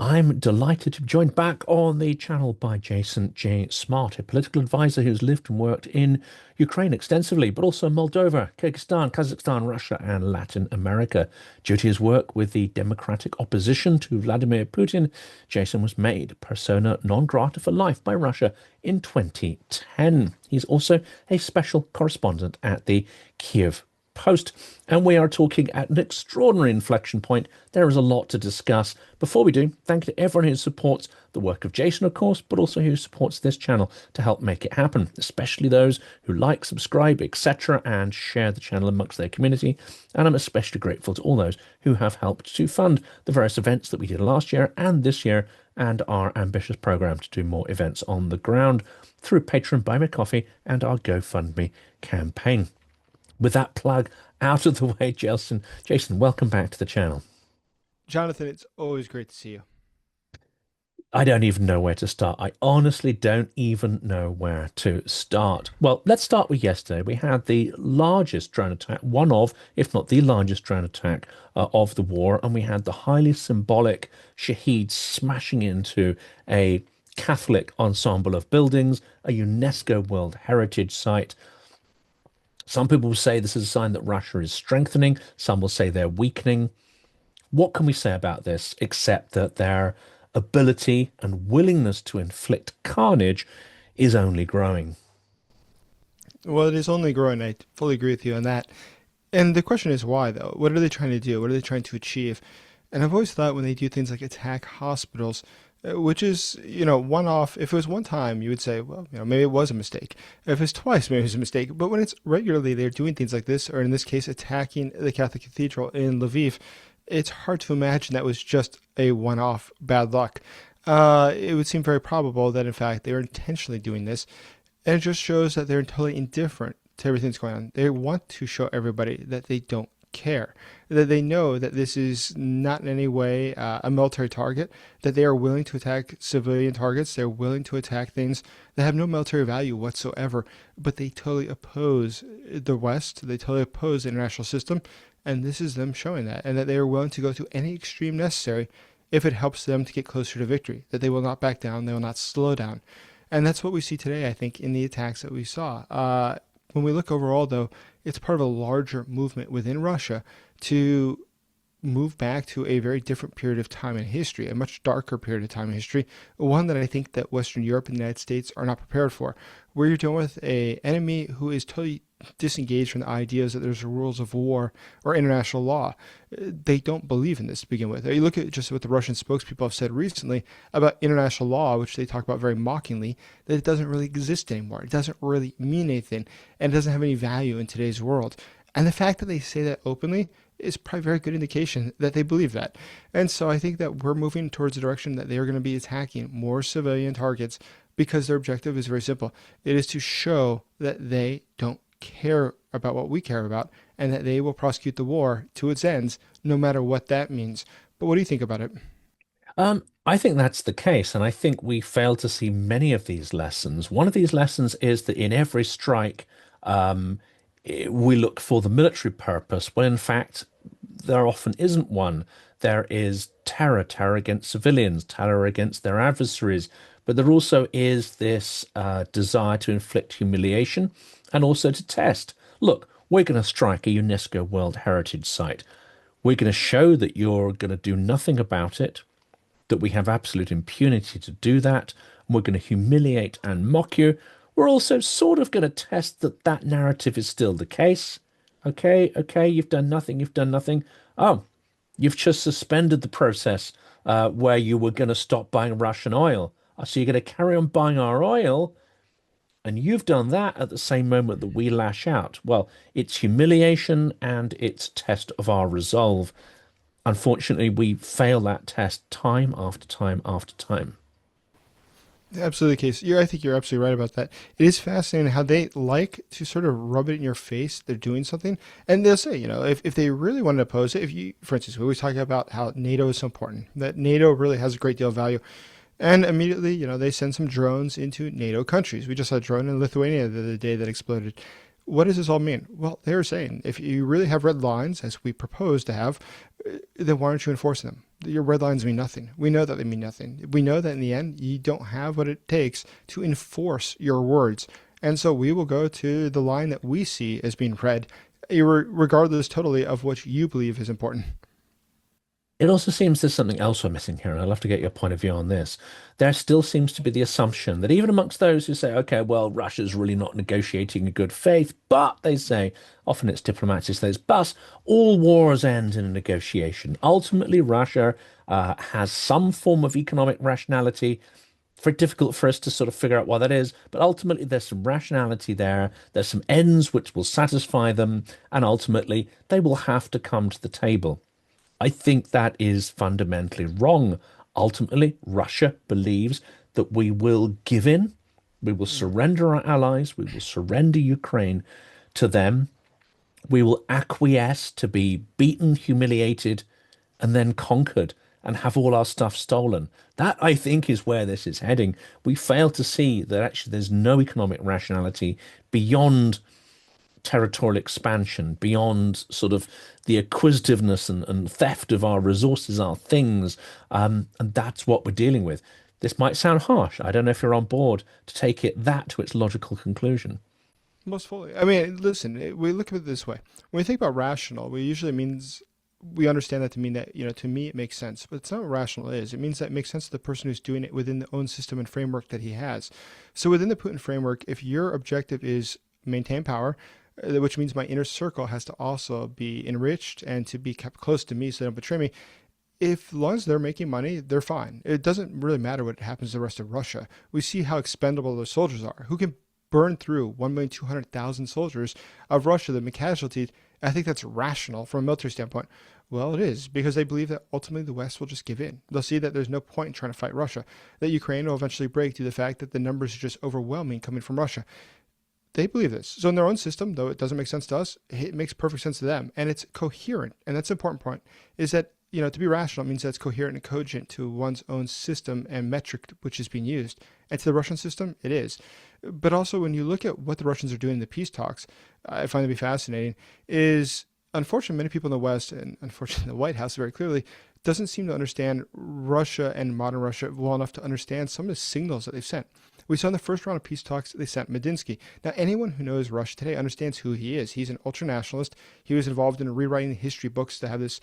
I'm delighted to be joined back on the channel by Jason J. Smart, a political advisor who's lived and worked in Ukraine extensively, but also Moldova, Kyrgyzstan, Kazakhstan, Russia, and Latin America. Due to his work with the democratic opposition to Vladimir Putin, Jason was made persona non grata for life by Russia in 2010. He's also a special correspondent at the Kyiv Post, and we are talking at an extraordinary inflection point. There is a lot to discuss. Before we do, thank you to everyone who supports the work of Jason, of course, but also who supports this channel to help make it happen, especially those who like, subscribe, etc., and share the channel amongst their community. And I'm especially grateful to all those who have helped to fund the various events that we did last year and this year, and our ambitious program to do more events on the ground through Patreon, Buy Me Coffee, and our GoFundMe campaign. With that plug out of the way, Jason, welcome back to the channel. Jonathan, it's always great to see you. I don't even know where to start. I honestly don't even know where to start. Well, let's start with yesterday. We had the largest drone attack, one of, if not the largest drone attack of the war, and we had the highly symbolic Shaheed smashing into a Catholic ensemble of buildings, a UNESCO World Heritage Site. Some people will say this is a sign that Russia is strengthening. Some will say they're weakening. What can we say about this except that their ability and willingness to inflict carnage is only growing? Well, it is only growing. I fully agree with you on that. And the question is why, though? What are they trying to do? What are they trying to achieve? And I've always thought when they do things like attack hospitals, which is, one off, if it was one time, you would say, well, maybe it was a mistake. If it's twice, maybe it was a mistake. But when it's regularly, they're doing things like this, or in this case, attacking the Catholic Cathedral in Lviv, it's hard to imagine that was just a one-off bad luck. It would seem very probable that, in fact, they were intentionally doing this. And it just shows that they're totally indifferent to everything that's going on. They want to show everybody that they don't care, that they know that this is not in any way a military target, that they are willing to attack civilian targets. They're willing to attack things that have no military value whatsoever, but they totally oppose the West. They totally oppose the international system. And this is them showing that, and that they are willing to go to any extreme necessary if it helps them to get closer to victory, that they will not back down, they will not slow down. And that's what we see today, I think, in the attacks that we saw. When we look overall, though, it's part of a larger movement within Russia to move back to a very different period of time in history, a much darker period of time in history, one that I think that Western Europe and the United States are not prepared for, where you're dealing with an enemy who is totally disengaged from the ideas that there's rules of war or international law. They don't believe in this to begin with. You look at just what the Russian spokespeople have said recently about international law, which they talk about very mockingly, that it doesn't really exist anymore. It doesn't really mean anything, and it doesn't have any value in today's world. And the fact that they say that openly is probably a very good indication that they believe that. And so I think that we're moving towards a direction that they are going to be attacking more civilian targets because their objective is very simple. It is to show that they don't care about what we care about, and that they will prosecute the war to its ends, no matter what that means. But what do you think about it? I think that's the case, and I think we fail to see many of these lessons. One of these lessons is that in every strike, we look for the military purpose, when in fact there often isn't one. There is terror against civilians, terror against their adversaries, but there also is this desire to inflict humiliation and also to test. Look, we're going to strike a UNESCO World Heritage Site. We're going to show that you're going to do nothing about it, that we have absolute impunity to do that, and we're going to humiliate and mock you. We're also sort of going to test that that narrative is still the case. Okay, you've done nothing. Oh, you've just suspended the process where you were going to stop buying Russian oil. So you're going to carry on buying our oil, and you've done that at the same moment that we lash out. Well, it's humiliation and it's test of our resolve. Unfortunately, we fail that test time after time after time. Absolutely the case. I think you're absolutely right about that. It is fascinating how they like to sort of rub it in your face. They're doing something. And they'll say, if they really want to oppose it, for instance, we always talk about how NATO is so important, that NATO really has a great deal of value. And immediately, they send some drones into NATO countries. We just saw a drone in Lithuania the other day that exploded. What does this all mean? Well, they're saying if you really have red lines, as we propose to have, then why aren't you enforcing them? Your red lines mean nothing. We know that they mean nothing. We know that in the end, you don't have what it takes to enforce your words. And so we will go to the line that we see as being red, regardless totally of what you believe is important. It also seems there's something else we're missing here, and I'd love to get your point of view on this. There still seems to be the assumption that even amongst those who say, okay, well, Russia's really not negotiating in good faith, but they say, often it's diplomats who say, but all wars end in a negotiation. Ultimately, Russia has some form of economic rationality. Very difficult for us to sort of figure out what that is, but ultimately there's some rationality there. There's some ends which will satisfy them, and ultimately they will have to come to the table. I think that is fundamentally wrong. Ultimately, Russia believes that we will give in, we will surrender our allies, we will surrender Ukraine to them, we will acquiesce to be beaten, humiliated, and then conquered and have all our stuff stolen. That, I think, is where this is heading. We fail to see that actually there's no economic rationality beyond territorial expansion, beyond sort of the acquisitiveness and theft of our resources, our things. And that's what we're dealing with. This might sound harsh. I don't know if you're on board to take it that to its logical conclusion. Most fully. I mean, listen, we look at it this way. When we think about rational, we usually means we understand that to mean that, to me, it makes sense. But it's not what rational is. It means that it makes sense to the person who's doing it within the own system and framework that he has. So within the Putin framework, if your objective is maintain power, which means my inner circle has to also be enriched and to be kept close to me so they don't betray me. If as long as they're making money, they're fine. It doesn't really matter what happens to the rest of Russia. We see how expendable those soldiers are. Who can burn through 1,200,000 soldiers of Russia that have been casualties? I think that's rational from a military standpoint. Well, it is, because they believe that ultimately the West will just give in. They'll see that there's no point in trying to fight Russia, that Ukraine will eventually break due to the fact that the numbers are just overwhelming coming from Russia. They believe this. So in their own system, though it doesn't make sense to us, it makes perfect sense to them. And it's coherent. And that's the important point, is that, to be rational means that it's coherent and cogent to one's own system and metric which is being used. And to the Russian system, it is. But also when you look at what the Russians are doing in the peace talks, I find it to be fascinating, is unfortunately many people in the West, and unfortunately the White House very clearly, doesn't seem to understand Russia and modern Russia well enough to understand some of the signals that they've sent. We saw in the first round of peace talks, they sent Medinsky. Now, anyone who knows Russia today understands who he is. He's an ultranationalist. He was involved in rewriting history books to have this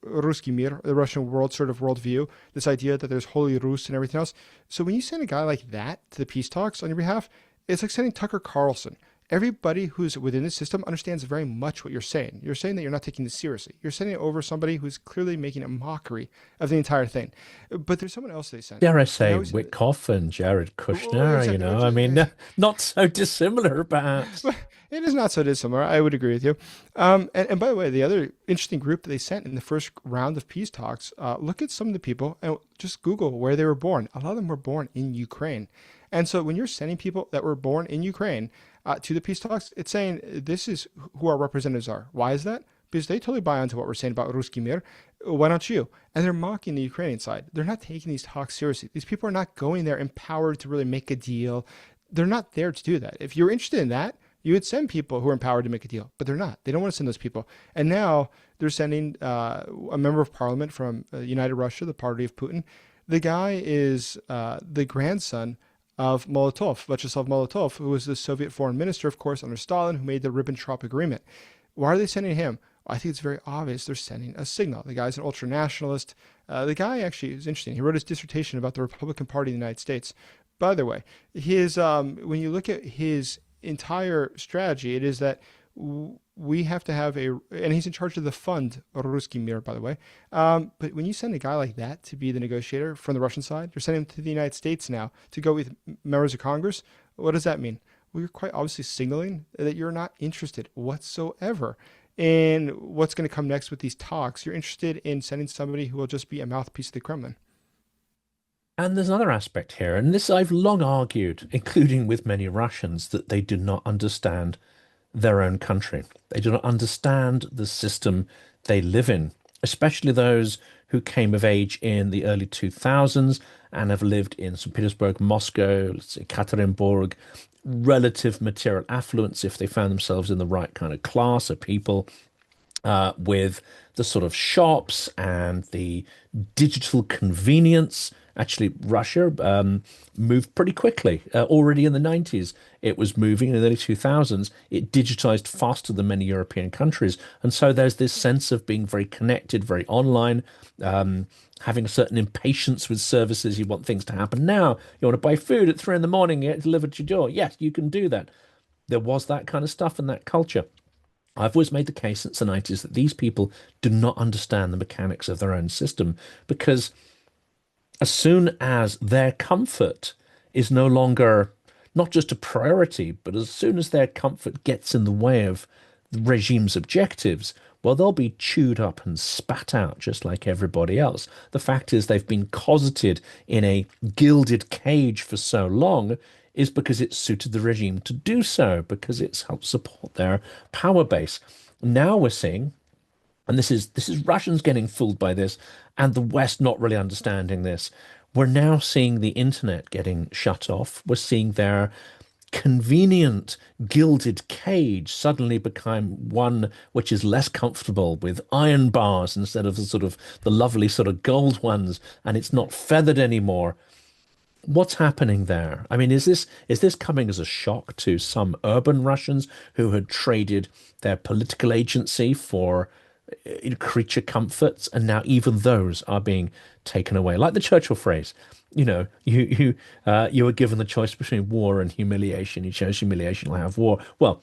Ruski Mir, the Russian world sort of worldview, this idea that there's Holy Rus and everything else. So when you send a guy like that to the peace talks on your behalf, it's like sending Tucker Carlson. Everybody who's within the system understands very much what you're saying. You're saying that you're not taking this seriously. You're sending it over somebody who's clearly making a mockery of the entire thing. But there's someone else they sent. Dare I say Witkoff and Jared Kushner, exactly, I mean, not so dissimilar, perhaps. It is not so dissimilar. I would agree with you. And by the way, the other interesting group that they sent in the first round of peace talks, look at some of the people and just Google where they were born. A lot of them were born in Ukraine. And so when you're sending people that were born in Ukraine to the peace talks, it's saying this is who our representatives are. Why is that? Because they totally buy into what we're saying about Ruski Mir. Why don't you? And they're mocking the Ukrainian side. They're not taking these talks seriously. These people are not going there empowered to really make a deal. They're not there to do that. If you're interested in that, you would send people who are empowered to make a deal, but they're not. They don't want to send those people. And now they're sending a member of parliament from United Russia, the party of Putin. The guy is the grandson of Molotov, Vyacheslav Molotov, who was the Soviet foreign minister, of course, under Stalin, who made the Ribbentrop Agreement. Why are they sending him? I think it's very obvious they're sending a signal. The guy's an ultranationalist. The guy actually is interesting. He wrote his dissertation about the Republican Party in the United States. By the way, his when you look at his entire strategy, it is that we have to have and he's in charge of the fund, Ruski Mir, by the way. But when you send a guy like that to be the negotiator from the Russian side, you're sending him to the United States now to go with members of Congress. What does that mean? Well, you're quite obviously signaling that you're not interested whatsoever in what's going to come next with these talks. You're interested in sending somebody who will just be a mouthpiece of the Kremlin. And there's another aspect here, and this I've long argued, including with many Russians, that they do not understand their own country. They do not understand the system they live in, especially those who came of age in the early 2000s and have lived in St. Petersburg, Moscow, let's say Ekaterinburg, relative material affluence if they found themselves in the right kind of class of people, with the sort of shops and the digital convenience. Actually, Russia moved pretty quickly. Already in the 90s, it was moving. In the early 2000s, it digitized faster than many European countries. And so there's this sense of being very connected, very online, having a certain impatience with services. You want things to happen now. You want to buy food at 3 in the morning, get it delivered to your door. Yes, you can do that. There was that kind of stuff in that culture. I've always made the case since the 90s that these people do not understand the mechanics of their own system, because as soon as their comfort is no longer not just a priority, but as soon as their comfort gets in the way of the regime's objectives, well, they'll be chewed up and spat out just like everybody else. The fact is, they've been cosseted in a gilded cage for so long is because it suited the regime to do so, because it's helped support their power base. Now we're seeing, and this is Russians getting fooled by this, and the West not really understanding this. We're now seeing the internet getting shut off. We're seeing their convenient gilded cage suddenly become one which is less comfortable, with iron bars instead of the sort of the lovely sort of gold ones, and it's not feathered anymore. What's happening there? I mean, is this coming as a shock to some urban Russians who had traded their political agency for creature comforts, and now even those are being taken away? Like the Churchill phrase, you were given the choice between war and humiliation. You chose humiliation, you'll have war. Well,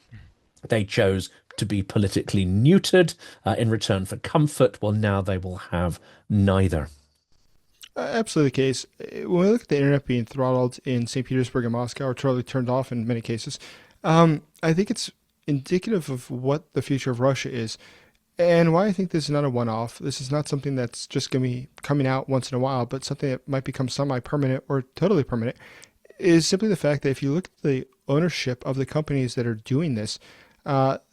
they chose to be politically neutered in return for comfort. Well, now they will have neither. Absolutely the case. When we look at the internet being throttled in St. Petersburg and Moscow, or totally turned off in many cases, I think it's indicative of what the future of Russia is. And why I think this is not a one-off. This is not something that's just going to be coming out once in a while, but something that might become semi-permanent or totally permanent, is simply the fact that if you look at the ownership of the companies that are doing this,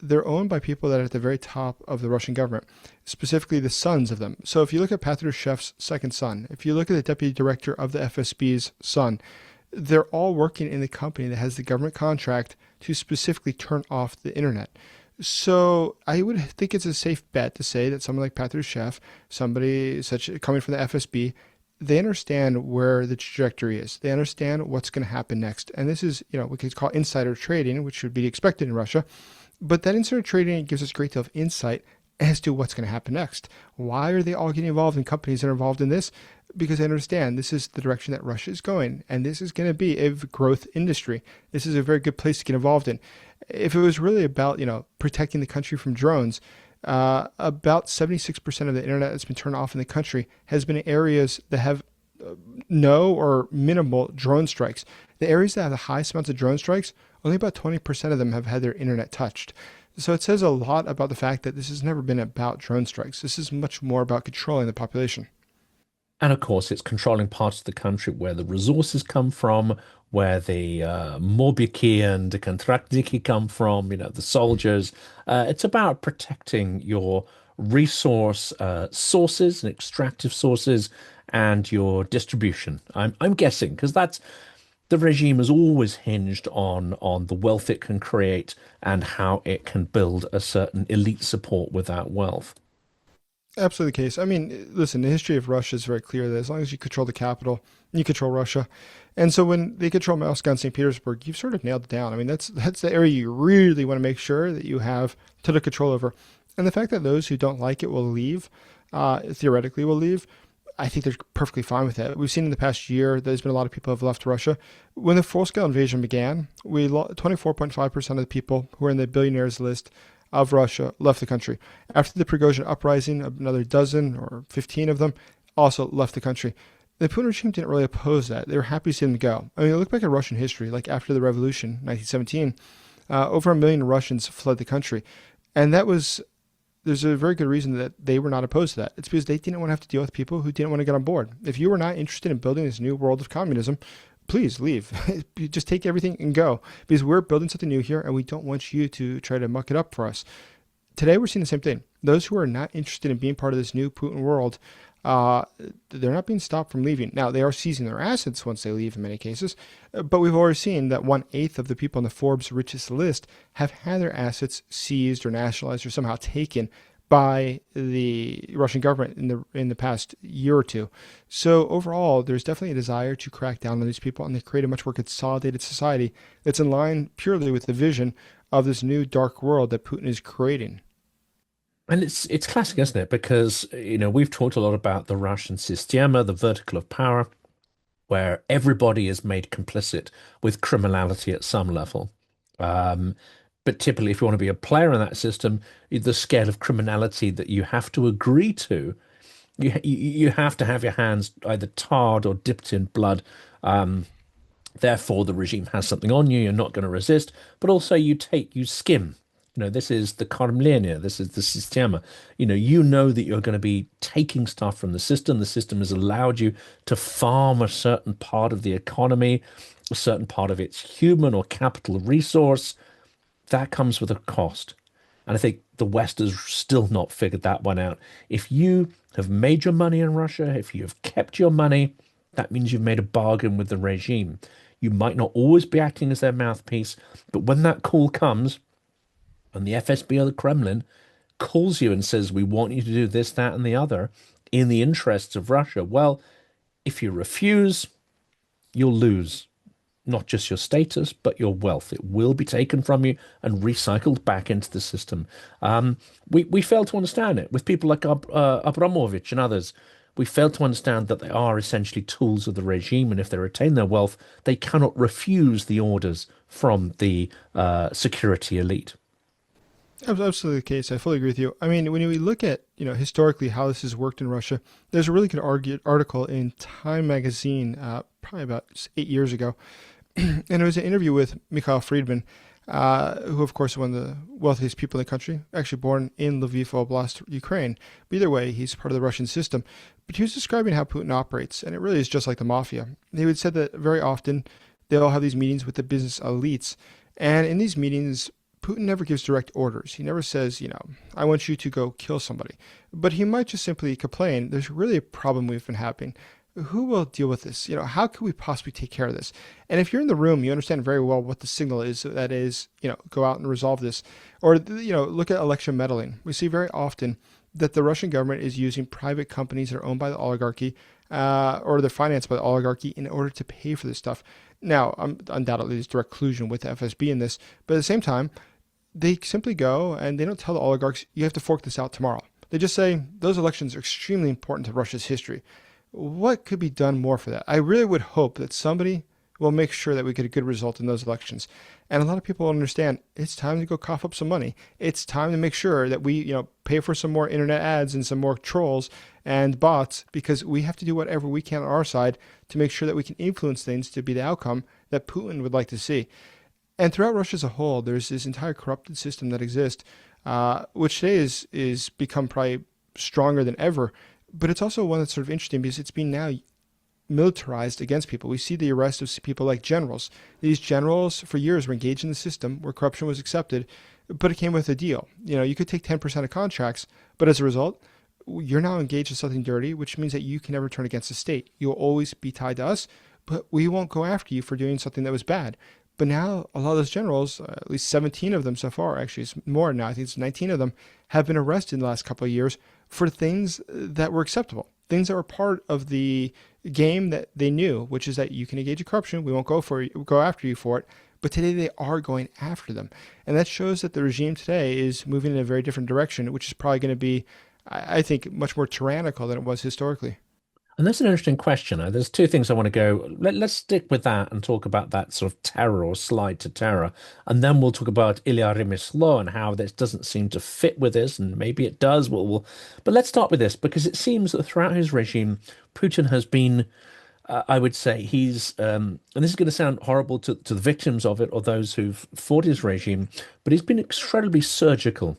they're owned by people that are at the very top of the Russian government, specifically the sons of them. So if you look at Patrushev's second son, if you look at the deputy director of the FSB's son, they're all working in the company that has the government contract to specifically turn off the internet. So I would think it's a safe bet to say that someone like Patrushev, somebody such coming from the FSB, they understand where the trajectory is. They understand what's going to happen next. And this is, we could call insider trading, which would be expected in Russia. But that insider trading gives us a great deal of insight as to what's going to happen next. Why are they all getting involved in companies that are involved in this? Because they understand this is the direction that Russia is going, and this is going to be a growth industry. This is a very good place to get involved in. If it was really about, protecting the country from drones, about 76% of the internet that's been turned off in the country has been in areas that have no or minimal drone strikes. The areas that have the highest amounts of drone strikes, only about 20% of them have had their internet touched. So it says a lot about the fact that this has never been about drone strikes. This is much more about controlling the population. And of course, it's controlling parts of the country where the resources come from, where the mobiki and the kontraktniki come from, the soldiers. It's about protecting your resource sources and extractive sources and your distribution. I'm guessing, because that's the regime has always hinged on the wealth it can create and how it can build a certain elite support with that wealth. Absolutely the case. I mean, listen, the history of Russia is very clear that as long as you control the capital, you control Russia. And so when they control Moscow and St. Petersburg, you've sort of nailed it down. I mean, that's the area you really want to make sure that you have total control over. And the fact that those who don't like it will leave, theoretically will leave, I think they're perfectly fine with that. We've seen in the past year there's been a lot of people who have left Russia. When the full-scale invasion began, 24.5% of the people who were in the billionaires list of Russia left the country. After the Prigozhin uprising, another dozen or 15 of them also left the country. The Putin regime didn't really oppose that. They were happy to see them go. I mean, look back at Russian history, like after the revolution, 1917, over 1 million Russians fled the country. And there's a very good reason that they were not opposed to that. It's because they didn't want to have to deal with people who didn't want to get on board. If you were not interested in building this new world of communism, please leave. Just take everything and go, because we're building something new here and we don't want you to try to muck it up for us. Today, we're seeing the same thing. Those who are not interested in being part of this new Putin world uh, they're not being stopped from leaving. Now, they are seizing their assets once they leave in many cases, but we've already seen that 1/8 of the people on the Forbes richest list have had their assets seized or nationalized or somehow taken by the Russian government in the past year or two. So overall, there's definitely a desire to crack down on these people and to create a much more consolidated society that's in line purely with the vision of this new dark world that Putin is creating. And it's classic, isn't it? Because, we've talked a lot about the Russian systema, the vertical of power, where everybody is made complicit with criminality at some level. Um, but typically, if you want to be a player in that system, the scale of criminality that you have to agree to, you have to have your hands either tarred or dipped in blood. Um, Therefore, the regime has something on you. You're not going to resist, but also you skim. This is the Kremlin. This is the systema. You know that you're going to be taking stuff from the system. The system has allowed you to farm a certain part of the economy, a certain part of its human or capital resource. That comes with a cost. And I think the West has still not figured that one out. If you have made your money in Russia, if you have kept your money, that means you've made a bargain with the regime. You might not always be acting as their mouthpiece, but when that call comes and the FSB or the Kremlin calls you and says, we want you to do this, that, and the other in the interests of Russia, well, if you refuse, you'll lose not just your status, but your wealth. It will be taken from you and recycled back into the system. We fail to understand it with people like Abramovich and others. We fail to understand that they are essentially tools of the regime, and if they retain their wealth, they cannot refuse the orders from the security elite. Absolutely the case. I fully agree with you. I mean, when we look at historically how this has worked in Russia, there's a really good article in Time magazine, probably about 8 years ago, and it was an interview with Mikhail Friedman, who of course is one of the wealthiest people in the country, actually born in Lviv Oblast, Ukraine. But either way, he's part of the Russian system. But he was describing how Putin operates, and it really is just like the mafia. He would say that very often they'll have these meetings with the business elites, and in these meetings, Putin never gives direct orders. He never says, I want you to go kill somebody. But he might just simply complain, there's really a problem we've been having. Who will deal with this? How could we possibly take care of this? And if you're in the room, you understand very well what the signal is. That is, go out and resolve this. Or, look at election meddling. We see very often that the Russian government is using private companies that are owned by the oligarchy or they're financed by the oligarchy in order to pay for this stuff. Now, undoubtedly, there's direct collusion with the FSB in this. But at the same time, they simply go and they don't tell the oligarchs, you have to fork this out tomorrow. They just say, those elections are extremely important to Russia's history. What could be done more for that? I really would hope that somebody will make sure that we get a good result in those elections. And a lot of people will understand it's time to go cough up some money. It's time to make sure that we, pay for some more internet ads and some more trolls and bots, because we have to do whatever we can on our side to make sure that we can influence things to be the outcome that Putin would like to see. And throughout Russia as a whole, there's this entire corrupted system that exists, which today is become probably stronger than ever. But it's also one that's sort of interesting because it's being now militarized against people. We see the arrest of people like generals. These generals for years were engaged in the system where corruption was accepted, but it came with a deal. You could take 10% of contracts, but as a result, you're now engaged in something dirty, which means that you can never turn against the state. You'll always be tied to us, but we won't go after you for doing something that was bad. But now a lot of those generals, at least 17 of them so far, actually it's more now, I think it's 19 of them, have been arrested in the last couple of years for things that were acceptable, things that were part of the game that they knew, which is that you can engage in corruption, we won't go after you for it. But today they are going after them. And that shows that the regime today is moving in a very different direction, which is probably going to be, I think, much more tyrannical than it was historically. And that's an interesting question. There's two things I want to go. Let's stick with that and talk about that sort of terror or slide to terror. And then we'll talk about Ilya Remeslo and how this doesn't seem to fit with this. And maybe it does. But let's start with this because it seems that throughout his regime, Putin has been, I would say, and this is going to sound horrible to the victims of it or those who've fought his regime, but he's been incredibly surgical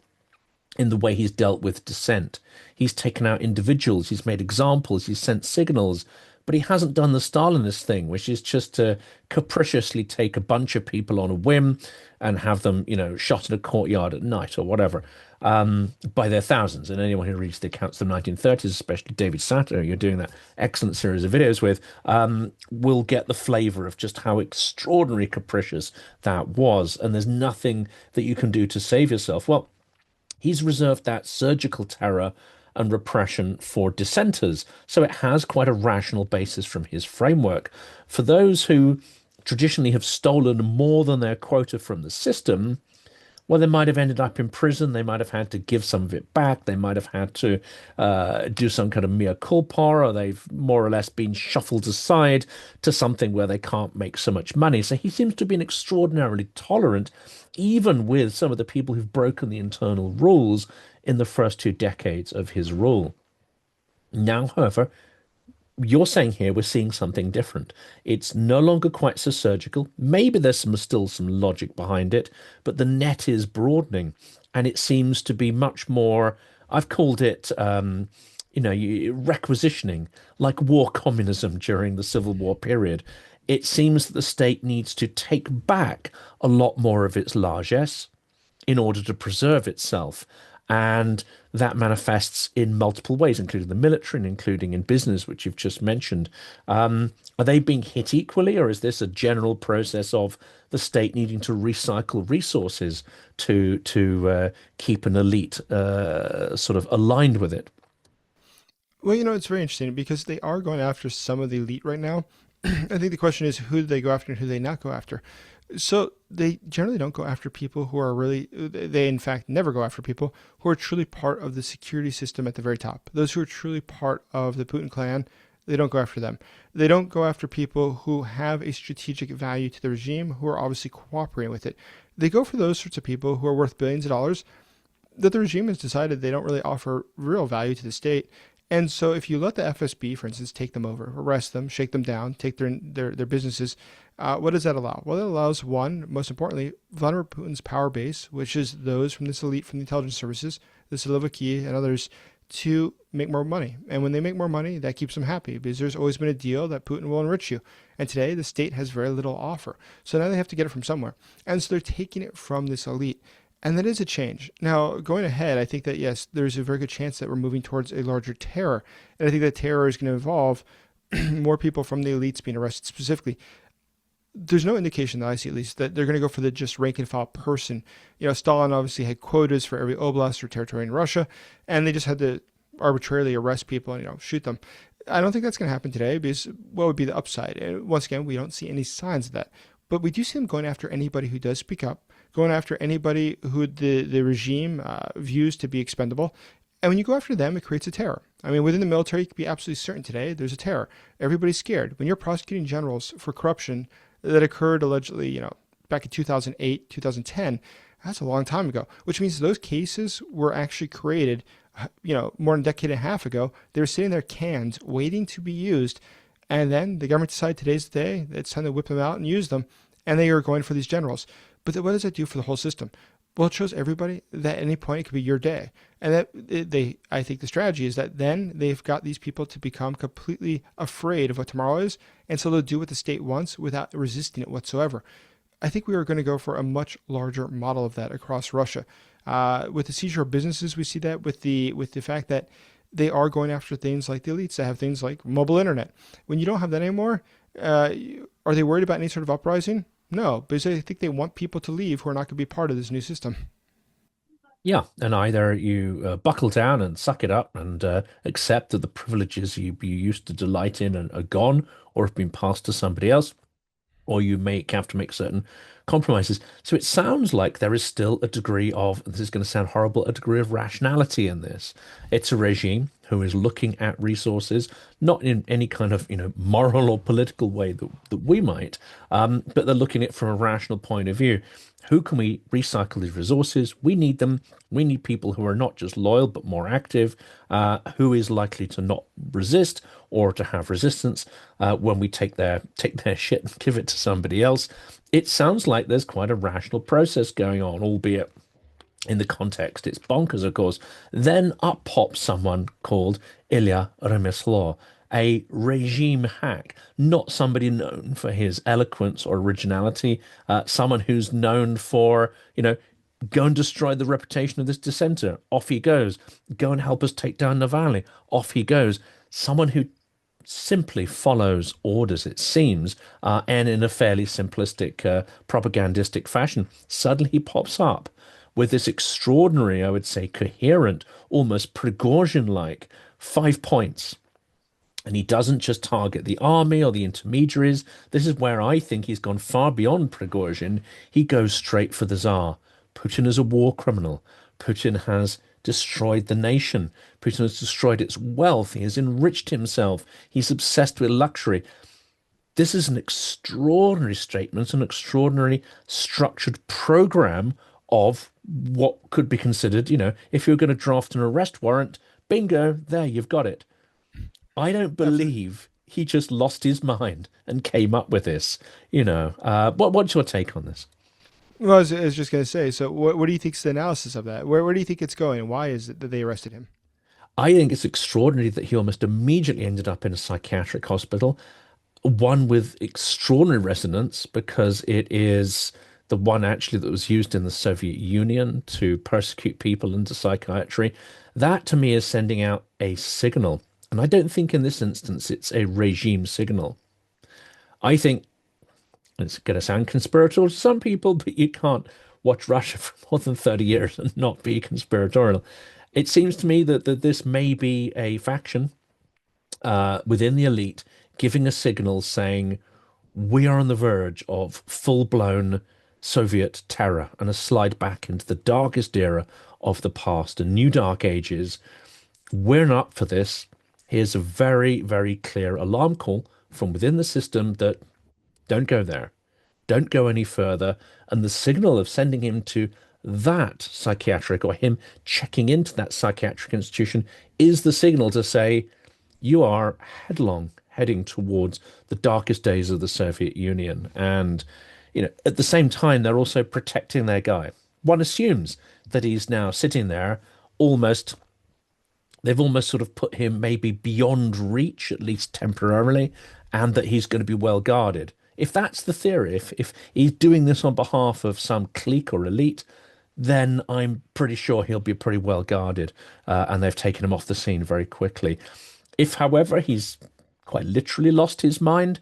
in the way he's dealt with dissent. He's taken out individuals, he's made examples, he's sent signals, but he hasn't done the Stalinist thing, which is just to capriciously take a bunch of people on a whim and have them, shot in a courtyard at night or whatever. by their thousands. And anyone who reads the accounts of the 1930s, especially David Satter, who you're doing that excellent series of videos with, will get the flavor of just how extraordinary capricious that was. And there's nothing that you can do to save yourself. Well, he's reserved that surgical terror and repression for dissenters. So it has quite a rational basis from his framework. For those who traditionally have stolen more than their quota from the system, well, they might have ended up in prison. They might have had to give some of it back. They might have had to do some kind of mea culpa, or they've more or less been shuffled aside to something where they can't make so much money. So he seems to have been extraordinarily tolerant, even with some of the people who've broken the internal rules in the first 2 decades of his rule. Now, however, you're saying here we're seeing something different. It's no longer quite so surgical. Maybe there's still some logic behind it, but the net is broadening, and it seems to be much more. I've called it, requisitioning, like war communism during the Civil War period. It seems that the state needs to take back a lot more of its largesse in order to preserve itself. And that manifests in multiple ways, including the military and including in business, which you've just mentioned. Are they being hit equally, or is this a general process of the state needing to recycle resources to keep an elite sort of aligned with it? Well, it's very interesting because they are going after some of the elite right now. I think the question is who do they go after and who do they not go after? So they generally don't go after people who are really, they in fact never go after people who are truly part of the security system at the very top. Those who are truly part of the Putin clan, they don't go after them. They don't go after people who have a strategic value to the regime, who are obviously cooperating with it. They go for those sorts of people who are worth billions of dollars that the regime has decided they don't really offer real value to the state. And so if you let the FSB, for instance, take them over, arrest them, shake them down, take their businesses, what does that allow? Well, it allows, one, most importantly, Vladimir Putin's power base, which is those from this elite from the intelligence services, the Siloviki and others, to make more money. And when they make more money, that keeps them happy because there's always been a deal that Putin will enrich you. And today, the state has very little offer. So now they have to get it from somewhere. And so they're taking it from this elite. And that is a change. Now, going ahead, I think that, yes, there's a very good chance that we're moving towards a larger terror. And I think that terror is going to involve more people from the elites being arrested specifically. There's no indication that I see, at least, that they're going to go for the just rank and file person. Stalin obviously had quotas for every oblast or territory in Russia, and they just had to arbitrarily arrest people and, shoot them. I don't think that's going to happen today because what would be the upside? And once again, we don't see any signs of that. But we do see them going after anybody who does speak up, going after anybody who the regime views to be expendable. And when you go after them, it creates a terror. I mean, within the military, you can be absolutely certain today there's a terror. Everybody's scared. When you're prosecuting generals for corruption that occurred allegedly, back in 2008, 2010, that's a long time ago, which means those cases were actually created, more than a decade and a half ago. They were sitting there canned, waiting to be used. And then the government decided today's the day, it's time to whip them out and use them. And they are going for these generals. But what does that do for the whole system? Well, it shows everybody that at any point it could be your day. And I think the strategy is that then they've got these people to become completely afraid of what tomorrow is. And so they'll do what the state wants without resisting it whatsoever. I think we are going to go for a much larger model of that across Russia. With the seizure of businesses, we see that with the fact that they are going after things like the elites that have things like mobile internet. When you don't have that anymore, are they worried about any sort of uprising? No, because I think they want people to leave who are not going to be part of this new system. Yeah, and either you buckle down and suck it up and accept that the privileges you used to delight in are gone or have been passed to somebody else, or you have to make certain compromises. So it sounds like there is still a degree of, this is going to sound horrible, a degree of rationality in this. It's a regime who is looking at resources, not in any kind of, moral or political way that we might, but they're looking at it from a rational point of view. Who can we recycle these resources? We need them. We need people who are not just loyal, but more active, who is likely to not resist or to have resistance when we take their shit and give it to somebody else. It sounds like there's quite a rational process going on, albeit in the context it's bonkers, of course. Then up pops someone called Ilya Remeslo, a regime hack, not somebody known for his eloquence or originality, someone who's known for, Go and destroy the reputation of this dissenter. Off he goes. Go and help us take down Navalny. Off he goes. Someone who simply follows orders, it seems, and in a fairly simplistic, propagandistic fashion. Suddenly he pops up with this extraordinary, I would say, coherent, almost Prigozhin-like 5 points. And he doesn't just target the army or the intermediaries. This is where I think he's gone far beyond Prigozhin. He goes straight for the Tsar. Putin is a war criminal. Putin has destroyed the nation. Putin has destroyed its wealth. He has enriched himself. He's obsessed with luxury. This is an extraordinary statement, an extraordinary structured program of what could be considered, if you're going to draft an arrest warrant, bingo, there, you've got it. I don't Absolutely. believe he just lost his mind and came up with this. What's your take on this? Well, I was just going to say, so what do you think is the analysis of that? Where do you think it's going, and why is it that they arrested him? I think it's extraordinary that he almost immediately ended up in a psychiatric hospital, one with extraordinary resonance because it is the one actually that was used in the Soviet Union to persecute people into psychiatry. That to me is sending out a signal. And I don't think in this instance it's a regime signal. I think it's going to sound conspiratorial to some people, but you can't watch Russia for more than 30 years and not be conspiratorial. It seems to me that this may be a faction within the elite giving a signal saying we are on the verge of full-blown Soviet terror and a slide back into the darkest era of the past and new dark ages. We're not up for this. Here's a very, very clear alarm call from within the system that don't go there. Don't go any further. And the signal of sending him to that psychiatric or him checking into that psychiatric institution is the signal to say, you are headlong heading towards the darkest days of the Soviet Union. And, at the same time, they're also protecting their guy. One assumes that he's now sitting there almost, they've almost sort of put him maybe beyond reach, at least temporarily, and that he's going to be well guarded. If that's the theory, if he's doing this on behalf of some clique or elite, then I'm pretty sure he'll be pretty well guarded, and they've taken him off the scene very quickly. If, however, he's quite literally lost his mind,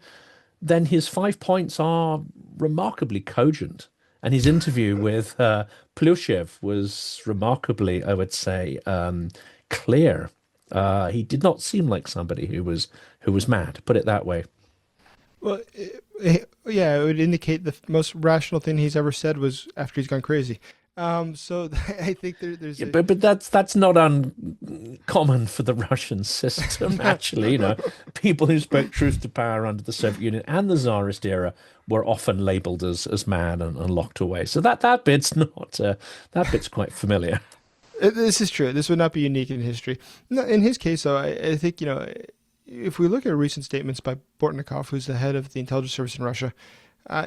then his 5 points are remarkably cogent. And his interview with Plushev was remarkably, I would say, clear. He did not seem like somebody who was mad, put it that way. Well, yeah, it would indicate the most rational thing he's ever said was after he's gone crazy. So I think there's Yeah, a but that's not uncommon for the Russian system, actually. People who spoke truth to power under the Soviet Union and the Tsarist era were often labeled as mad and locked away. So that bit's not that bit's quite familiar. this is true. This would not be unique in history. No, in his case, though, I think if we look at recent statements by Bortnikov, who's the head of the intelligence service in Russia,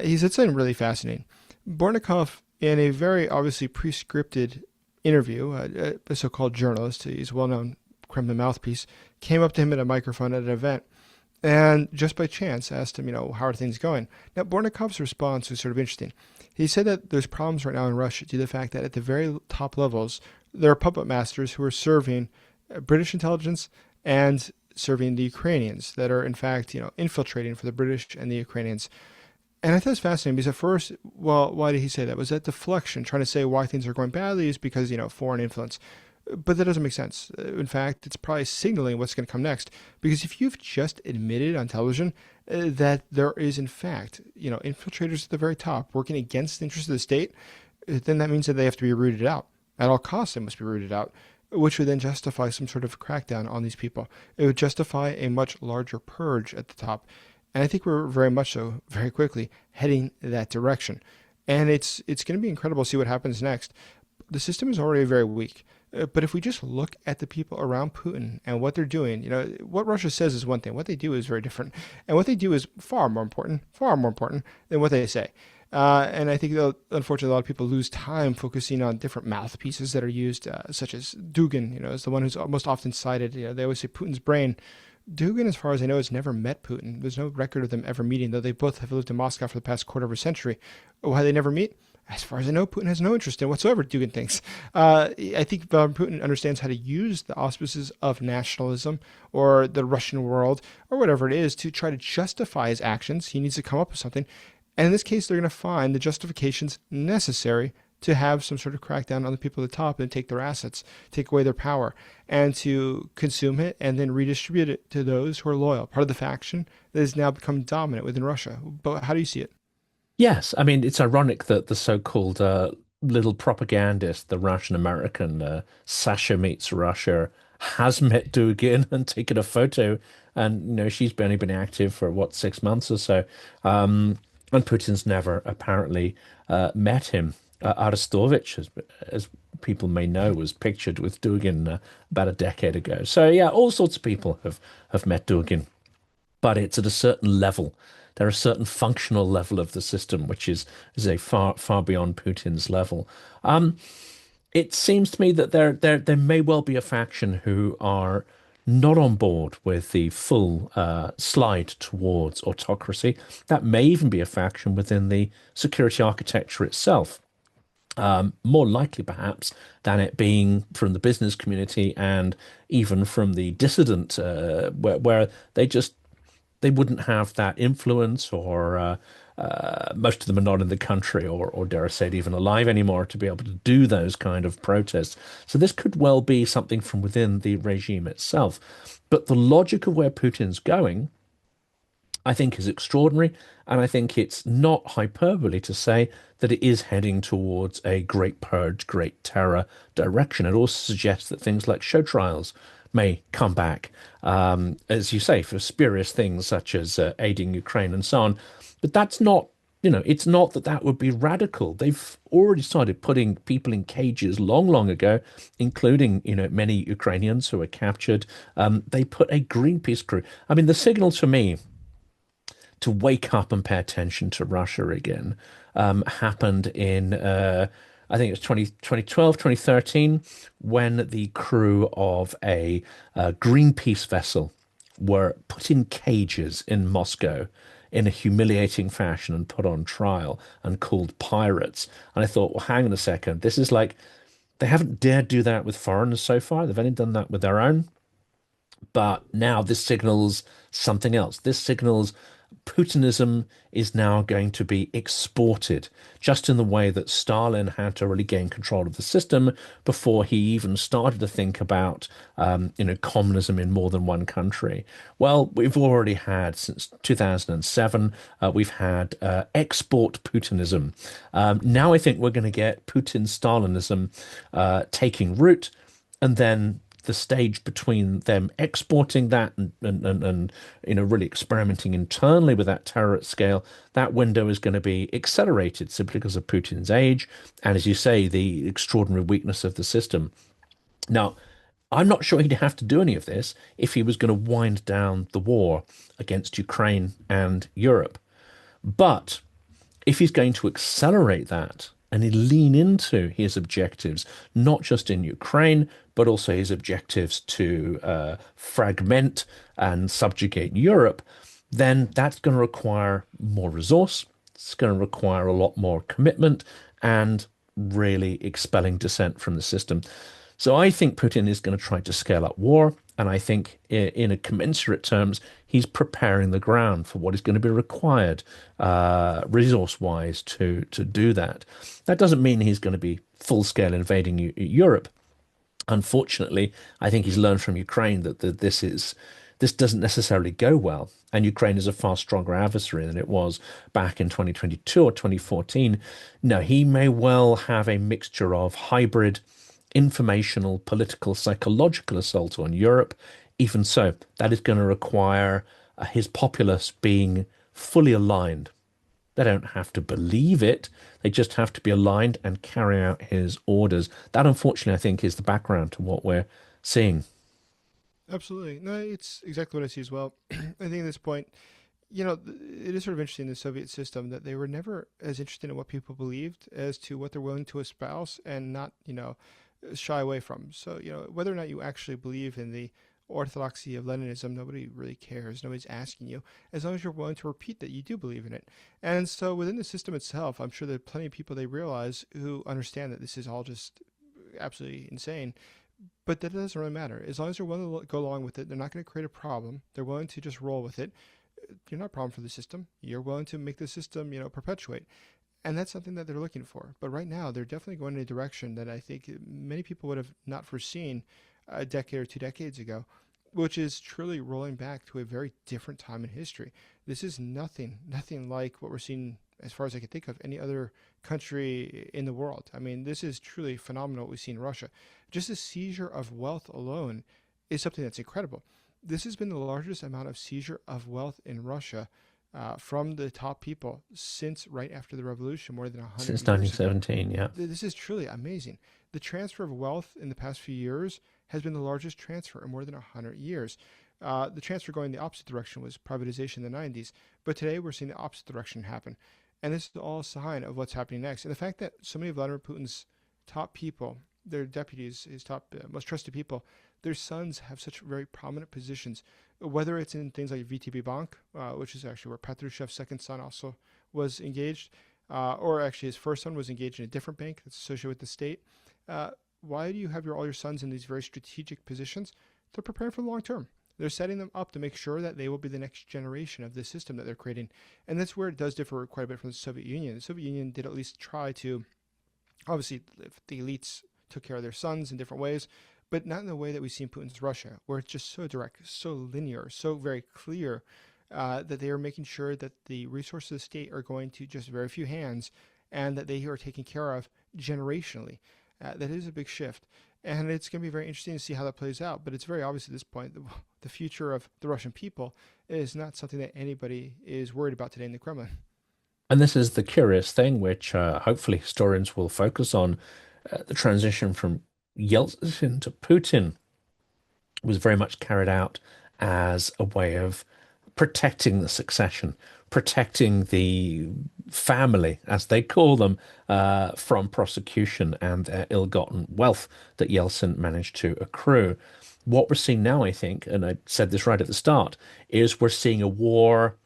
he said something really fascinating. Bortnikov, in a very obviously pre-scripted interview, a so-called journalist, he's a well-known Kremlin mouthpiece, came up to him at a microphone at an event and just by chance asked him, how are things going? Now, Bortnikov's response was sort of interesting. He said that there's problems right now in Russia due to the fact that at the very top levels, there are puppet masters who are serving British intelligence and serving the Ukrainians that are, in fact, infiltrating for the British and the Ukrainians. And I thought it was fascinating because at first, well, why did he say that? Was that deflection, trying to say why things are going badly is because, foreign influence. But that doesn't make sense. In fact, it's probably signaling what's going to come next. Because if you've just admitted on television that there is, in fact, infiltrators at the very top working against the interests of the state, then that means that they have to be rooted out. At all costs, they must be rooted out, which would then justify some sort of crackdown on these people. It would justify a much larger purge at the top. And I think we're very much so, very quickly, heading that direction. And it's going to be incredible to see what happens next. The system is already very weak. But if we just look at the people around Putin and what they're doing, what Russia says is one thing. What they do is very different. And what they do is far more important than what they say. And I think, unfortunately, a lot of people lose time focusing on different mouthpieces that are used, such as Dugin, is the one who's most often cited. They always say Putin's brain. Dugin, as far as I know, has never met Putin. There's no record of them ever meeting, though they both have lived in Moscow for the past quarter of a century. Why they never meet? As far as I know, Putin has no interest in whatsoever, Dugin thinks. I think Putin understands how to use the auspices of nationalism or the Russian world or whatever it is to try to justify his actions. He needs to come up with something. And in this case, they're going to find the justifications necessary to have some sort of crackdown on the people at the top and take their assets, take away their power, and to consume it and then redistribute it to those who are loyal, part of the faction that has now become dominant within Russia. But how do you see it? Yes, I mean, it's ironic that the so-called little propagandist, the Russian American Sasha Meets Russia, has met Dugin and taken a photo. And, she's only been active for what, 6 months or so. And Putin's never apparently met him. Arestovich, as people may know, was pictured with Dugin about a decade ago. So, yeah, all sorts of people have met Dugin, but it's at a certain level. There are a certain functional level of the system, which is a far beyond Putin's level. It seems to me that there may well be a faction who are not on board with the full slide towards autocracy. That may even be a faction within the security architecture itself. More likely, perhaps, than it being from the business community and even from the dissident, where they wouldn't have that influence, or most of them are not in the country, or dare I say it, even alive anymore to be able to do those kind of protests. So this could well be something from within the regime itself. But the logic of where Putin's going, I think, is extraordinary. And I think it's not hyperbole to say that it is heading towards a great purge, great terror direction. It also suggests that things like show trials may come back, as you say, for spurious things such as aiding Ukraine and so on. But that's not, it's not that that would be radical. They've already started putting people in cages long, long ago, including, many Ukrainians who were captured. They put a Greenpeace crew. I mean, the signal to me to wake up and pay attention to Russia again happened in, I think it was 2012, 2013, when the crew of a Greenpeace vessel were put in cages in Moscow in a humiliating fashion and put on trial and called pirates. And I thought, well, hang on a second. This is like, they haven't dared do that with foreigners so far. They've only done that with their own. But now this signals something else. This signals Putinism is now going to be exported, just in the way that Stalin had to really gain control of the system before he even started to think about, communism in more than one country. Well, we've already had, since 2007, we've had export Putinism. Now I think we're going to get Putin-Stalinism taking root, and then the stage between them exporting that and really experimenting internally with that terror at scale, that window is going to be accelerated simply because of Putin's age and, as you say, the extraordinary weakness of the system. Now, I'm not sure he'd have to do any of this if he was going to wind down the war against Ukraine and Europe. But if he's going to accelerate that and he lean into his objectives, not just in Ukraine, but also his objectives to fragment and subjugate Europe, then that's going to require more resource. It's going to require a lot more commitment and really expelling dissent from the system. So I think Putin is going to try to scale up war. And I think in a commensurate terms, he's preparing the ground for what is going to be required resource-wise to do that. That doesn't mean he's going to be full-scale invading Europe. Unfortunately, I think he's learned from Ukraine that this doesn't necessarily go well. And Ukraine is a far stronger adversary than it was back in 2022 or 2014. No, he may well have a mixture of hybrid informational, political, psychological assault on Europe. Even so, that is going to require his populace being fully aligned. They don't have to believe it. They just have to be aligned and carry out his orders. That, unfortunately, I think is the background to what we're seeing. Absolutely. No, it's exactly what I see as well. I think at this point, it is sort of interesting in the Soviet system that they were never as interested in what people believed as to what they're willing to espouse and not, shy away from. So, whether or not you actually believe in the orthodoxy of Leninism, nobody really cares. Nobody's asking you, as long as you're willing to repeat that you do believe in it. And so within the system itself, I'm sure there are plenty of people they realize who understand that this is all just absolutely insane. But that doesn't really matter. As long as they're willing to go along with it, they're not going to create a problem. They're willing to just roll with it. You're not a problem for the system. You're willing to make the system, perpetuate. And that's something that they're looking for. But right now, they're definitely going in a direction that I think many people would have not foreseen a decade or 2 decades ago, which is truly rolling back to a very different time in history. This is nothing like what we're seeing, as far as I can think of, any other country in the world. I mean, this is truly phenomenal what we see in Russia. Just the seizure of wealth alone is something that's incredible. This has been the largest amount of seizure of wealth in Russia from the top people since right after the revolution, more than 100 Since years ago. 1917, yeah. This is truly amazing. The transfer of wealth in the past few years has been the largest transfer in more than 100 years. The transfer going the opposite direction was privatization in the 90s, but today we're seeing the opposite direction happen. And this is all a sign of what's happening next. And the fact that so many of Vladimir Putin's top people, their deputies, his top most trusted people, their sons have such very prominent positions, whether it's in things like VTB Bank, which is actually where Petrushev's second son also was engaged, or actually his first son was engaged in a different bank that's associated with the state. Why do you have all your sons in these very strategic positions? They're preparing for the long term. They're setting them up to make sure that they will be the next generation of this system that they're creating. And that's where it does differ quite a bit from the Soviet Union. The Soviet Union did at least try to, obviously, the elites took care of their sons in different ways, but not in the way that we see in Putin's Russia, where it's just so direct, so linear, so very clear that they are making sure that the resources of the state are going to just very few hands and that they are taken care of generationally. That is a big shift. And it's going to be very interesting to see how that plays out. But it's very obvious at this point that the future of the Russian people is not something that anybody is worried about today in the Kremlin. And this is the curious thing, which hopefully historians will focus on. The transition from Yeltsin to Putin was very much carried out as a way of protecting the succession, protecting the family, as they call them, from prosecution and their ill-gotten wealth that Yeltsin managed to accrue. What we're seeing now, I think, and I said this right at the start, is we're seeing a war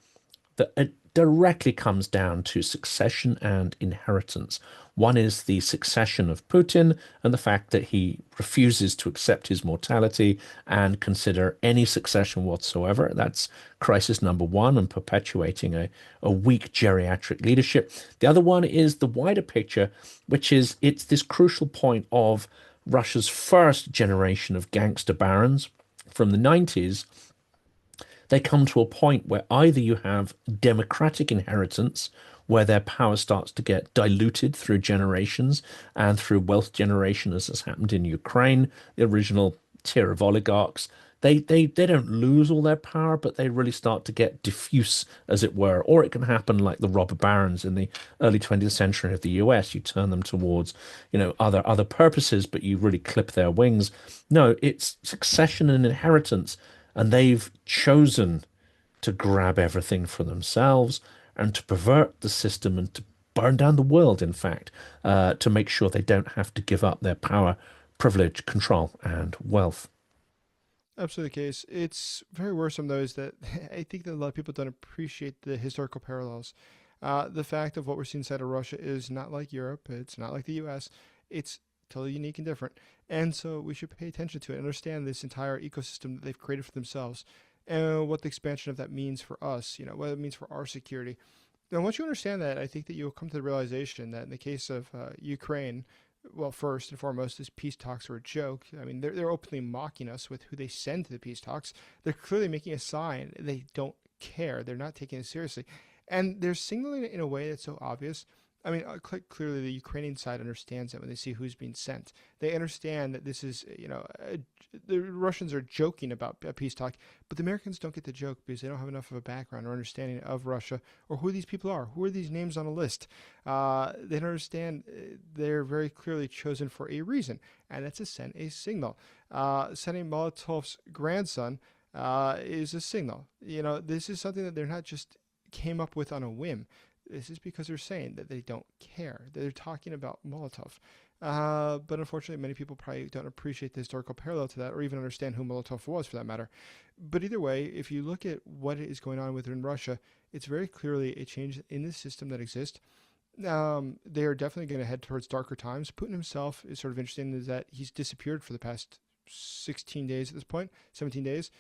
that directly comes down to succession and inheritance. One is the succession of Putin and the fact that he refuses to accept his mortality and consider any succession whatsoever. That's crisis number one and perpetuating a weak geriatric leadership. The other one is the wider picture, which is it's this crucial point of Russia's first generation of gangster barons from the 90s. They come to a point where either you have democratic inheritance, where their power starts to get diluted through generations and through wealth generation, as has happened in Ukraine, the original tier of oligarchs. They don't lose all their power, but they really start to get diffuse, as it were. Or it can happen like the robber barons in the early 20th century of the US. You turn them towards, other purposes, but you really clip their wings. No, it's succession and inheritance. And they've chosen to grab everything for themselves and to pervert the system and to burn down the world, in fact, to make sure they don't have to give up their power, privilege, control, and wealth. Absolutely the case. It's very worrisome, though, is that I think that a lot of people don't appreciate the historical parallels. The fact of what we're seeing inside of Russia is not like Europe. It's not like the US. It's totally unique and different. And so we should pay attention to it, understand this entire ecosystem that they've created for themselves and what the expansion of that means for us, what it means for our security. And once you understand that, I think that you'll come to the realization that in the case of Ukraine, well, first and foremost, these peace talks are a joke. I mean, they're openly mocking us with who they send to the peace talks. They're clearly making a sign they don't care. They're not taking it seriously. And they're signaling it in a way that's so obvious. I mean, quite clearly, the Ukrainian side understands that when they see who's being sent. They understand that this is, the Russians are joking about a peace talk, but the Americans don't get the joke because they don't have enough of a background or understanding of Russia or who these people are. Who are these names on a list? They don't understand they're very clearly chosen for a reason, and that's to send a signal. Sending Molotov's grandson is a signal. This is something that they're not just came up with on a whim. This is because they're saying that they don't care. They're talking about Molotov. But unfortunately, many people probably don't appreciate the historical parallel to that, or even understand who Molotov was, for that matter. But either way, if you look at what is going on within Russia, it's very clearly a change in the system that exists. They are definitely going to head towards darker times. Putin himself is sort of interesting, is that he's disappeared for the past 16 days at this point, 17 days.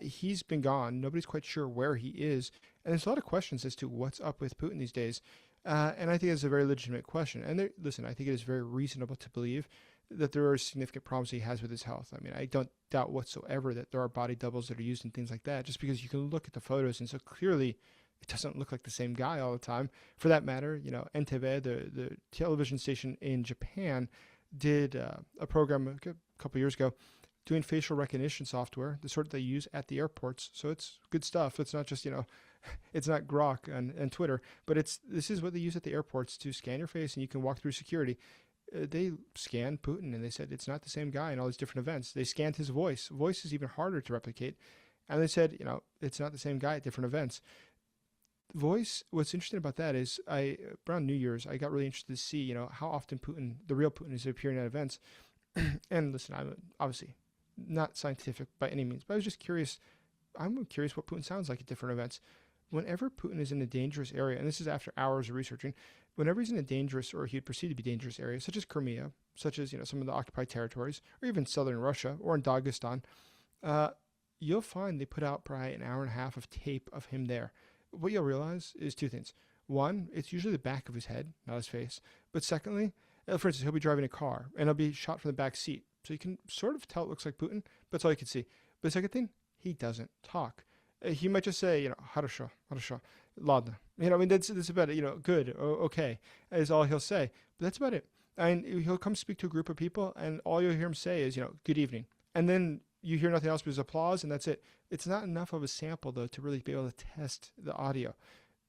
He's been gone. Nobody's quite sure where he is. And there's a lot of questions as to what's up with Putin these days. And I think it's a very legitimate question. And listen, I think it is very reasonable to believe that there are significant problems he has with his health. I mean, I don't doubt whatsoever that there are body doubles that are used and things like that, just because you can look at the photos and so clearly it doesn't look like the same guy all the time. For that matter, NTV, the television station in Japan, did a program a couple years ago doing facial recognition software, the sort they use at the airports. So it's good stuff. It's not just, it's not Grok and Twitter, but this is what they use at the airports to scan your face and you can walk through security. They scanned Putin and they said it's not the same guy in all these different events. They scanned his voice. Voice is even harder to replicate. And they said, it's not the same guy at different events. Voice, what's interesting about that is around New Year's, I got really interested to see, how often Putin, the real Putin, is appearing at events. And listen, I'm obviously not scientific by any means, but I was just curious. I'm curious what Putin sounds like at different events. Whenever Putin is in a dangerous area, and this is after hours of researching, whenever he's in a dangerous or he'd perceive to be dangerous area, such as Crimea, such as some of the occupied territories, or even southern Russia, or in Dagestan, you'll find they put out probably an hour and a half of tape of him there. What you'll realize is two things. One, it's usually the back of his head, not his face. But secondly, for instance, he'll be driving a car and he'll be shot from the back seat. So you can sort of tell it looks like Putin, but that's all you can see. But the second thing, he doesn't talk. He might just say, Harasho, Harasho, ladna. That's about it, good, okay, is all he'll say. But that's about it. And he'll come speak to a group of people and all you'll hear him say is, good evening. And then you hear nothing else but his applause and that's it. It's not enough of a sample, though, to really be able to test the audio.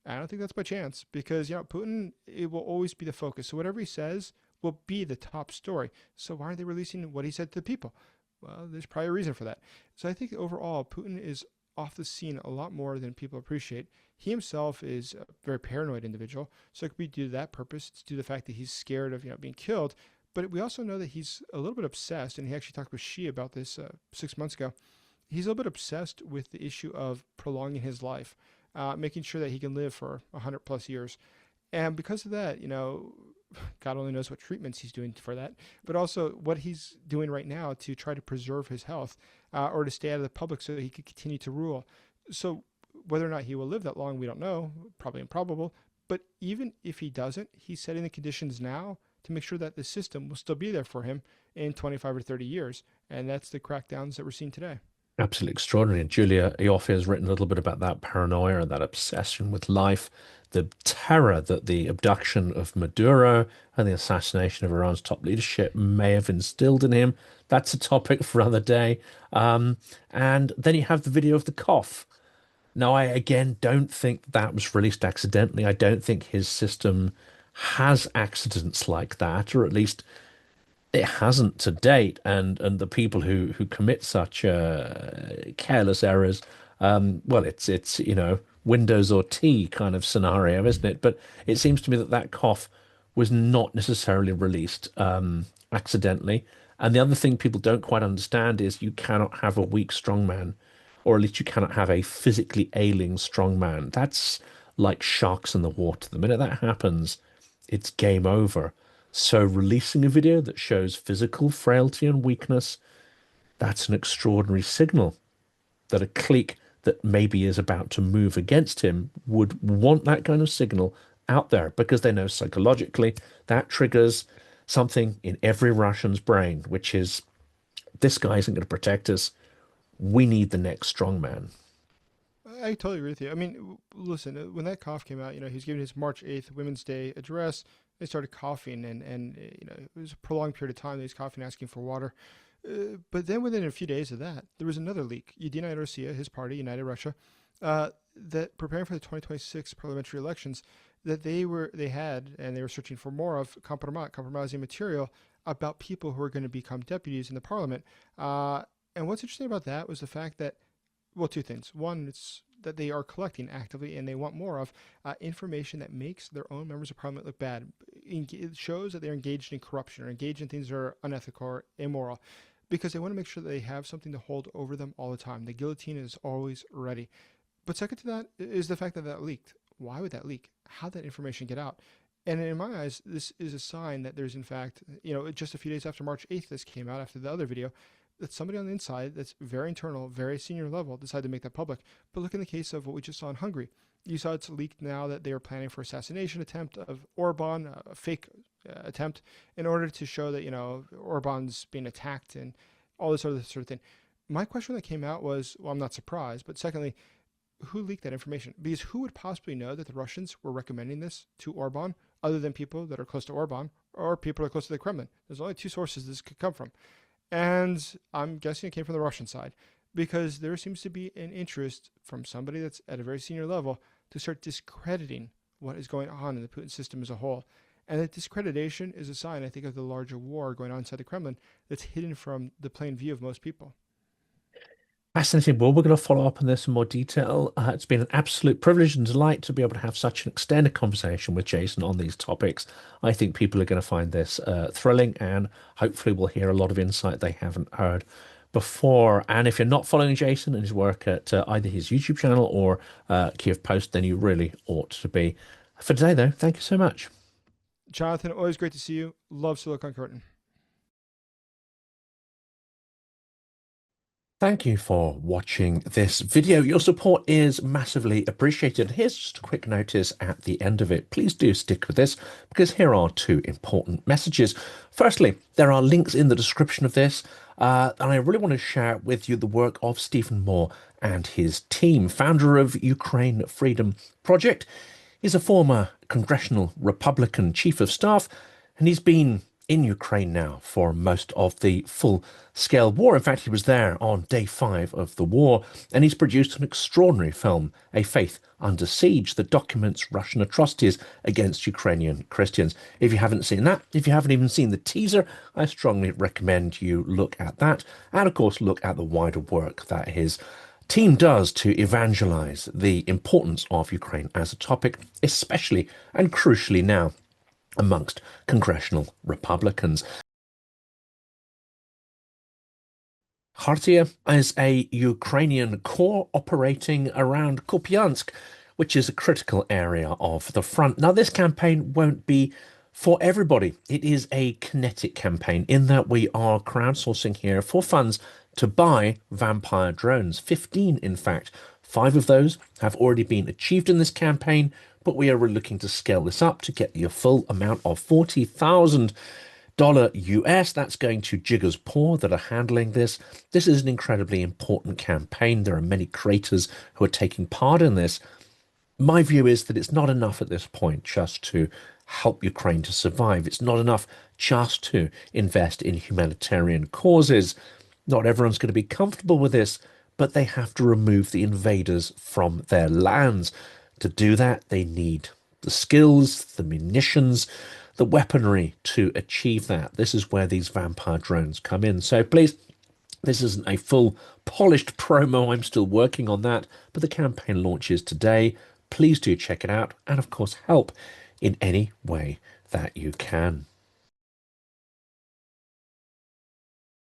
I don't think that's by chance because, Putin, it will always be the focus. So whatever he says will be the top story. So why aren't they releasing what he said to the people? Well, there's probably a reason for that. So I think overall, Putin is off the scene a lot more than people appreciate. He himself is a very paranoid individual. So it could be due to that purpose. It's due to the fact that he's scared of, being killed. But we also know that he's a little bit obsessed, and he actually talked with Xi about this 6 months ago. He's a little bit obsessed with the issue of prolonging his life, making sure that he can live for 100 plus years. And because of that, God only knows what treatments he's doing for that, but also what he's doing right now to try to preserve his health or to stay out of the public so that he can continue to rule. So whether or not he will live that long, we don't know, probably improbable. But even if he doesn't, he's setting the conditions now to make sure that the system will still be there for him in 25 or 30 years. And that's the crackdowns that we're seeing today. Absolutely extraordinary. And Julia Ioffe has written a little bit about that paranoia, that obsession with life, the terror that the abduction of Maduro and the assassination of Iran's top leadership may have instilled in him. That's a topic for another day. And then you have the video of the cough. Now, I again don't think that was released accidentally. I don't think his system has accidents like that, or at least it hasn't to date, and the people who commit such careless errors, well, it's Windows or T kind of scenario, isn't it? But it seems to me that that cough was not necessarily released accidentally. And the other thing people don't quite understand is you cannot have a weak strongman, or at least you cannot have a physically ailing strongman. That's like sharks in the water. The minute that happens, it's game over. So releasing a video that shows physical frailty and weakness, that's an extraordinary signal that a clique that maybe is about to move against him would want that kind of signal out there because they know psychologically that triggers something in every Russian's brain, which is this guy isn't going to protect us. We need the next strong man. I totally agree with you. I mean, listen, when that cough came out, he was giving his March 8th Women's Day address. They started coughing, and it was a prolonged period of time. They was coughing, asking for water. But then within a few days of that, there was another leak. Yedinaya Rossiya, his party, United Russia, that preparing for the 2026 parliamentary elections, that they were searching for more of compromising material about people who are going to become deputies in the parliament. And what's interesting about that was the fact that, well, two things. One, it's that they are collecting actively and they want more of information that makes their own members of parliament look bad. it shows that they're engaged in corruption or engaged in things that are unethical or immoral, because they want to make sure that they have something to hold over them all the time. The guillotine is always ready. But second to that is the fact that that leaked. Why would that leak? How did that information get out? And in my eyes, this is a sign that there's, in fact, just a few days after March 8th, this came out after the other video, that somebody on the inside that's very internal, very senior level decided to make that public. But look in the case of what we just saw in Hungary. You saw it's leaked now that they were planning for assassination attempt of Orban, a fake attempt, in order to show that, Orban's being attacked and all this other sort of thing. My question that came out was, well, I'm not surprised, but secondly, who leaked that information? Because who would possibly know that the Russians were recommending this to Orban other than people that are close to Orban or people that are close to the Kremlin? There's only two sources this could come from. And I'm guessing it came from the Russian side, because there seems to be an interest from somebody that's at a very senior level to start discrediting what is going on in the Putin system as a whole. And that discreditation is a sign, I think, of the larger war going on inside the Kremlin that's hidden from the plain view of most people. Fascinating. Well, we're going to follow up on this in more detail. It's been an absolute privilege and delight to be able to have such an extended conversation with Jason on these topics. I think people are going to find this thrilling, and hopefully we'll hear a lot of insight they haven't heard before. And if you're not following Jason and his work at either his YouTube channel or Kyiv Post, then you really ought to be. For today, though, thank you so much. Jonathan, always great to see you. Love Silicon Curtain. Thank you for watching this video. Your support is massively appreciated. Here's just a quick notice at the end of it. Please do stick with this, because here are two important messages. Firstly, there are links in the description of this, and I really want to share with you the work of Stephen Moore and his team. Founder of Ukraine Freedom Project. He's a former congressional Republican chief of staff, and he's been in Ukraine now for most of the full-scale war. In fact, he was there on day 5 of the war, and he's produced an extraordinary film, A Faith Under Siege, that documents Russian atrocities against Ukrainian Christians. If you haven't seen that, if you haven't even seen the teaser, I strongly recommend you look at that, and of course look at the wider work that his team does to evangelize the importance of Ukraine as a topic, especially and crucially now amongst congressional Republicans. Khartiia is a Ukrainian corps operating around Kupiansk, which is a critical area of the front. Now, this campaign won't be for everybody. It is a kinetic campaign in that we are crowdsourcing here for funds to buy vampire drones. 15, in fact. 5 of those have already been achieved in this campaign, but we are looking to scale this up to get the full amount of $40,000 US. That's going to Dzyga's Paw that are handling this. This is an incredibly important campaign. There are many creators who are taking part in this. My view is that it's not enough at this point just to help Ukraine to survive. It's not enough just to invest in humanitarian causes. Not everyone's going to be comfortable with this, but they have to remove the invaders from their lands. To do that, they need the skills, the munitions, the weaponry to achieve that. This is where these vampire drones come in. So please, this isn't a full polished promo. I'm still working on that, but the campaign launches today. Please do check it out and, of course, help in any way that you can.